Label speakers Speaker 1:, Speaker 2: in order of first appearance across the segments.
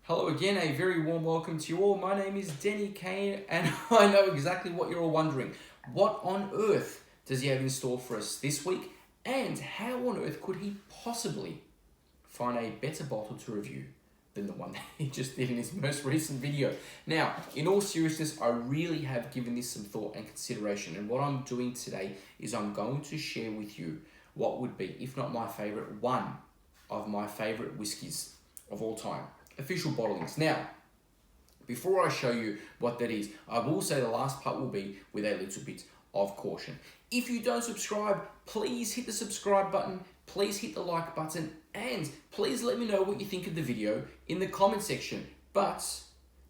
Speaker 1: Hello again, a very warm welcome to you all. My name is Deni Kay, and I know exactly what you're all wondering. What on earth does he have in store for us this week? And how on earth could he possibly find a better bottle to review than the one that he just did in his most recent video? Now, in all seriousness, I really have given this some thought and consideration. And what I'm doing today is I'm going to share with you what would be, if not my favorite, one of my favorite whiskies of all time. Official bottlings. Now, before I show you what that is, I will say the last part will be with a little bit of caution. If you don't subscribe, please hit the subscribe button, please hit the like button, and please let me know what you think of the video in the comment section. But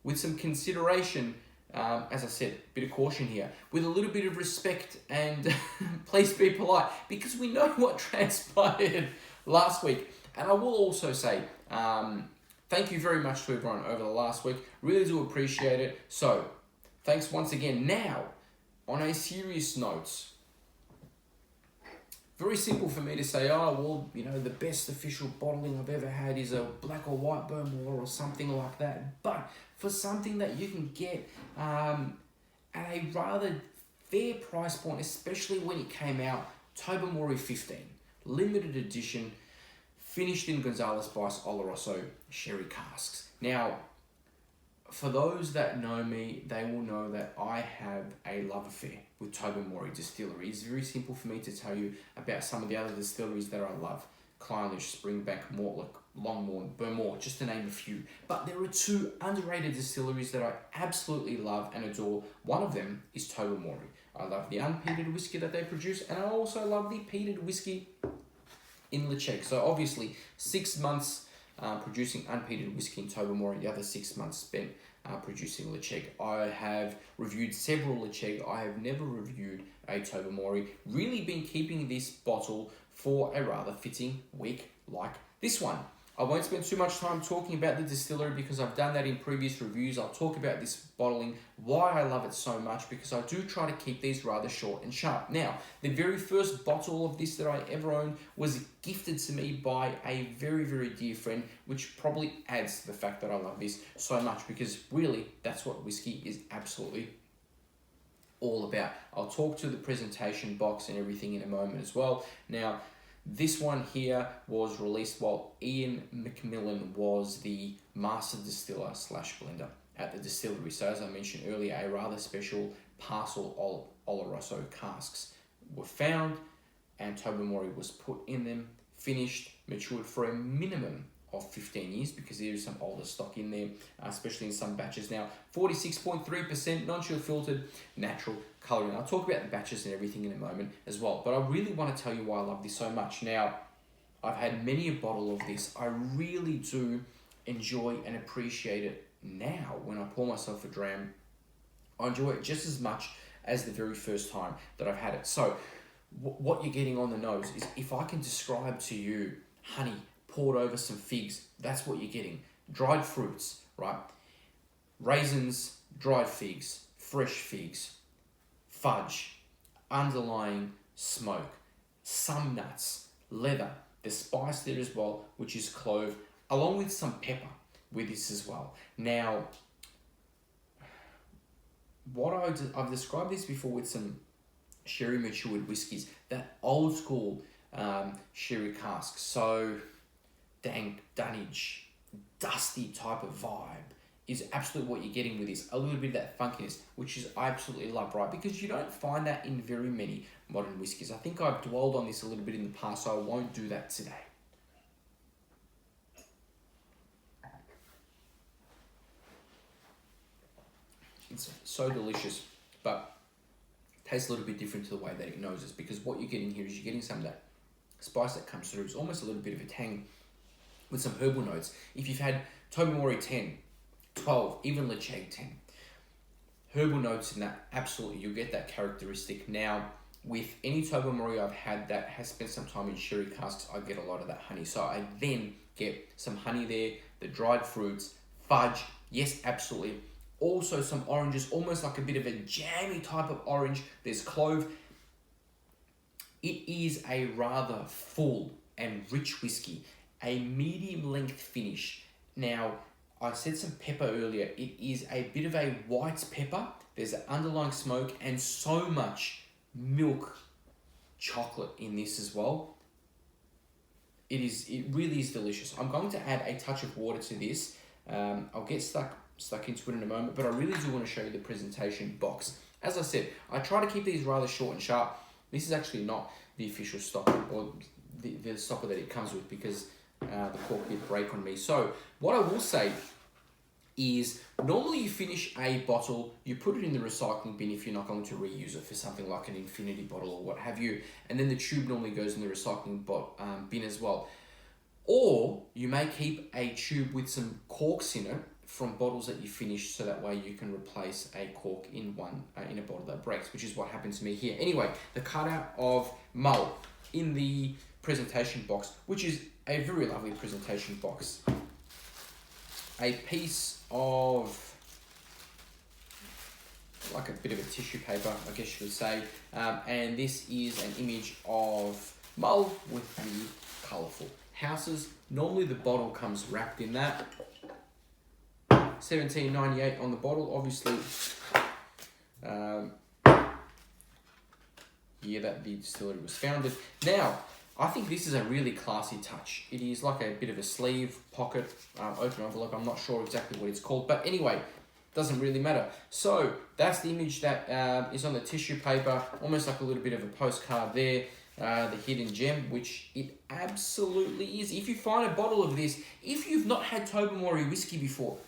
Speaker 1: with some consideration, as I said, a bit of caution here, with a little bit of respect, and please be polite, because we know what transpired last week. And I will also say, thank you very much to everyone over the last week. Really do appreciate it. So, thanks once again. Now, on a serious note, very simple for me to say, oh, well, you know, the best official bottling I've ever had is a black or white Tobermory or something like that. But for something that you can get at a rather fair price point, especially when it came out, Tobermory 15, limited edition, finished in Gonzalez Vice Oloroso sherry casks. Now, for those that know me, they will know that I have a love affair with Tobermory Distillery. It's very simple for me to tell you about some of the other distilleries that I love. Clynelish, Springbank, Mortlake, Longmorn, Burmore, just to name a few. But there are two underrated distilleries that I absolutely love and adore. One of them is Tobermory. I love the unpeated whiskey that they produce, and I also love the peated whiskey in Lecheg. So obviously 6 months producing unpeated whiskey in Tobermory, the other 6 months spent producing Lecheg. I have reviewed several Lecheg. I have never reviewed a Tobermory. Really been keeping this bottle for a rather fitting week like this one. I won't spend too much time talking about the distillery because I've done that in previous reviews. I'll talk about this bottling, why I love it so much, because I do try to keep these rather short and sharp. Now, the very first bottle of this that I ever owned was gifted to me by a very, very dear friend, which probably adds to the fact that I love this so much, because really, that's what whiskey is absolutely all about. I'll talk to the presentation box and everything in a moment as well. Now, this one here was released while Ian McMillan was the master distiller / blender at the distillery. So as I mentioned earlier, a rather special parcel Oloroso casks were found, and Tobermory was put in them, finished, matured for a minimum of 15 years, because there is some older stock in there, especially in some batches. Now, 46.3% non-chill filtered, natural colouring. I'll talk about the batches and everything in a moment as well, but I really want to tell you why I love this so much. Now, I've had many a bottle of this. I really do enjoy and appreciate it now when I pour myself a dram. I enjoy it just as much as the very first time that I've had it. So, what you're getting on the nose is, if I can describe to you honey poured over some figs, that's what you're getting. Dried fruits, right? Raisins, dried figs, fresh figs, fudge, underlying smoke, some nuts, leather, the spice there as well, which is clove, along with some pepper with this as well. Now, I've described this before with some sherry matured whiskies, that old school sherry cask. So dank, dunnage, dusty type of vibe is absolutely what you're getting with this. A little bit of that funkiness, which is I absolutely love, right? Because you don't find that in very many modern whiskies. I think I've dwelled on this a little bit in the past, so I won't do that today. It's so delicious, but tastes a little bit different to the way that it noses, because what you're getting here is you're getting some of that spice that comes through. It's almost a little bit of a tang with some herbal notes. If you've had Tobermory 10, 12, even Lecheg 10, herbal notes in that, absolutely, you'll get that characteristic. Now, with any Tobermory I've had that has spent some time in sherry casks, I get a lot of that honey. So I then get some honey there, the dried fruits, fudge, yes, absolutely. Also some oranges, almost like a bit of a jammy type of orange. There's clove. It is a rather full and rich whiskey, a medium length finish. Now, I said some pepper earlier. It is a bit of a white pepper. There's an underlying smoke and so much milk chocolate in this as well. It really is delicious. I'm going to add a touch of water to this. I'll get stuck into it in a moment, but I really do want to show you the presentation box. As I said, I try to keep these rather short and sharp. This is actually not the official stopper or the stopper that it comes with, because the cork did break on me. So what I will say is, normally you finish a bottle, you put it in the recycling bin if you're not going to reuse it for something like an infinity bottle or what have you, and then the tube normally goes in the recycling bin as well. Or you may keep a tube with some corks in it from bottles that you finished, so that way you can replace a cork in a bottle that breaks, which is what happened to me here. Anyway, the cutout of mull in the presentation box, which is a very lovely presentation box. A piece of, like a bit of a tissue paper, I guess you would say, and this is an image of mull with the colourful houses. Normally the bottle comes wrapped in that. $17.98 on the bottle, obviously. Year that the distillery was founded. Now, I think this is a really classy touch. It is like a bit of a sleeve, pocket, open envelope. I'm not sure exactly what it's called, but anyway, doesn't really matter. So that's the image that is on the tissue paper, almost like a little bit of a postcard there. The hidden gem, which it absolutely is. If you find a bottle of this, if you've not had Tobermory whiskey before,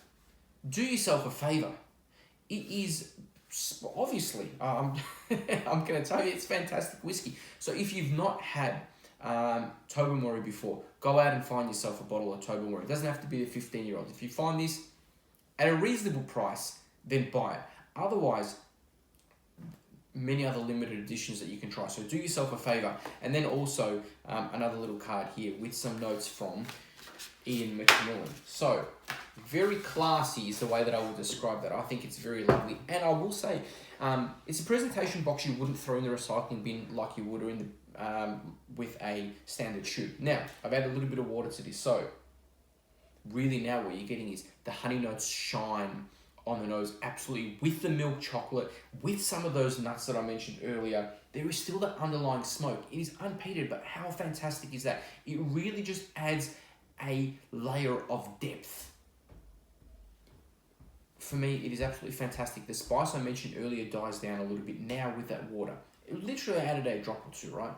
Speaker 1: do yourself a favour. It is, obviously, I'm going to tell you, it's fantastic whiskey. So if you've not had Tobermory before, go out and find yourself a bottle of Tobermory. It doesn't have to be a 15-year-old. If you find this at a reasonable price, then buy it. Otherwise, many other limited editions that you can try. So do yourself a favour. And then also another little card here with some notes from Ian McMillan. So very classy is the way that I will describe that. I think it's very lovely. And I will say, it's a presentation box you wouldn't throw in the recycling bin like you would or in the, with a standard tube. Now, I've added a little bit of water to this. So really now what you're getting is the honey notes shine on the nose, absolutely, with the milk chocolate, with some of those nuts that I mentioned earlier. There is still that underlying smoke. It is unpeated, but how fantastic is that? It really just adds a layer of depth. For me, it is absolutely fantastic. The spice I mentioned earlier dies down a little bit now with that water. It literally added a drop or two, right?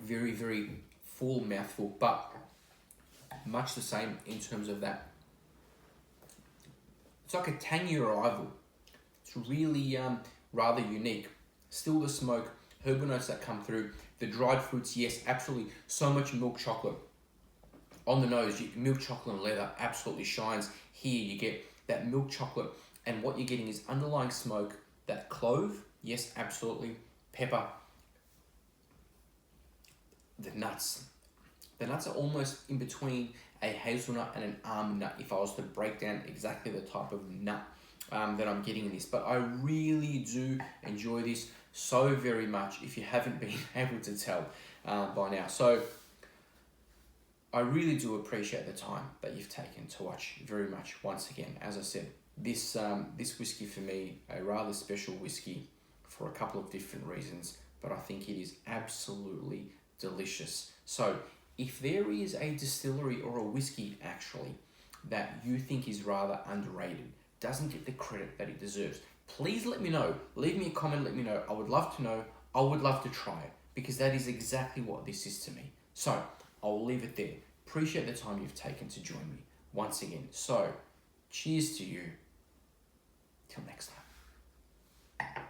Speaker 1: Very, very full mouthful, but much the same in terms of that. It's like a tangy arrival. It's really rather unique. Still the smoke, herbal notes that come through. The dried fruits, yes, absolutely. So much milk chocolate on the nose. Milk chocolate and leather absolutely shines. Here you get that milk chocolate, and what you're getting is underlying smoke. That clove, yes, absolutely. Pepper. The nuts. The nuts are almost in between a hazelnut and an almond nut, if I was to break down exactly the type of nut that I'm getting in this. But I really do enjoy this so very much, if you haven't been able to tell by now. So I really do appreciate the time that you've taken to watch very much. Once again, as I said, this whiskey for me, a rather special whiskey for a couple of different reasons, but I think it is absolutely delicious. So if there is a distillery or a whiskey actually that you think is rather underrated, doesn't get the credit that it deserves, please let me know. Leave me a comment, let me know. I would love to know. I would love to try it, because that is exactly what this is to me. So I'll leave it there. Appreciate the time you've taken to join me once again. So cheers to you. Till next time.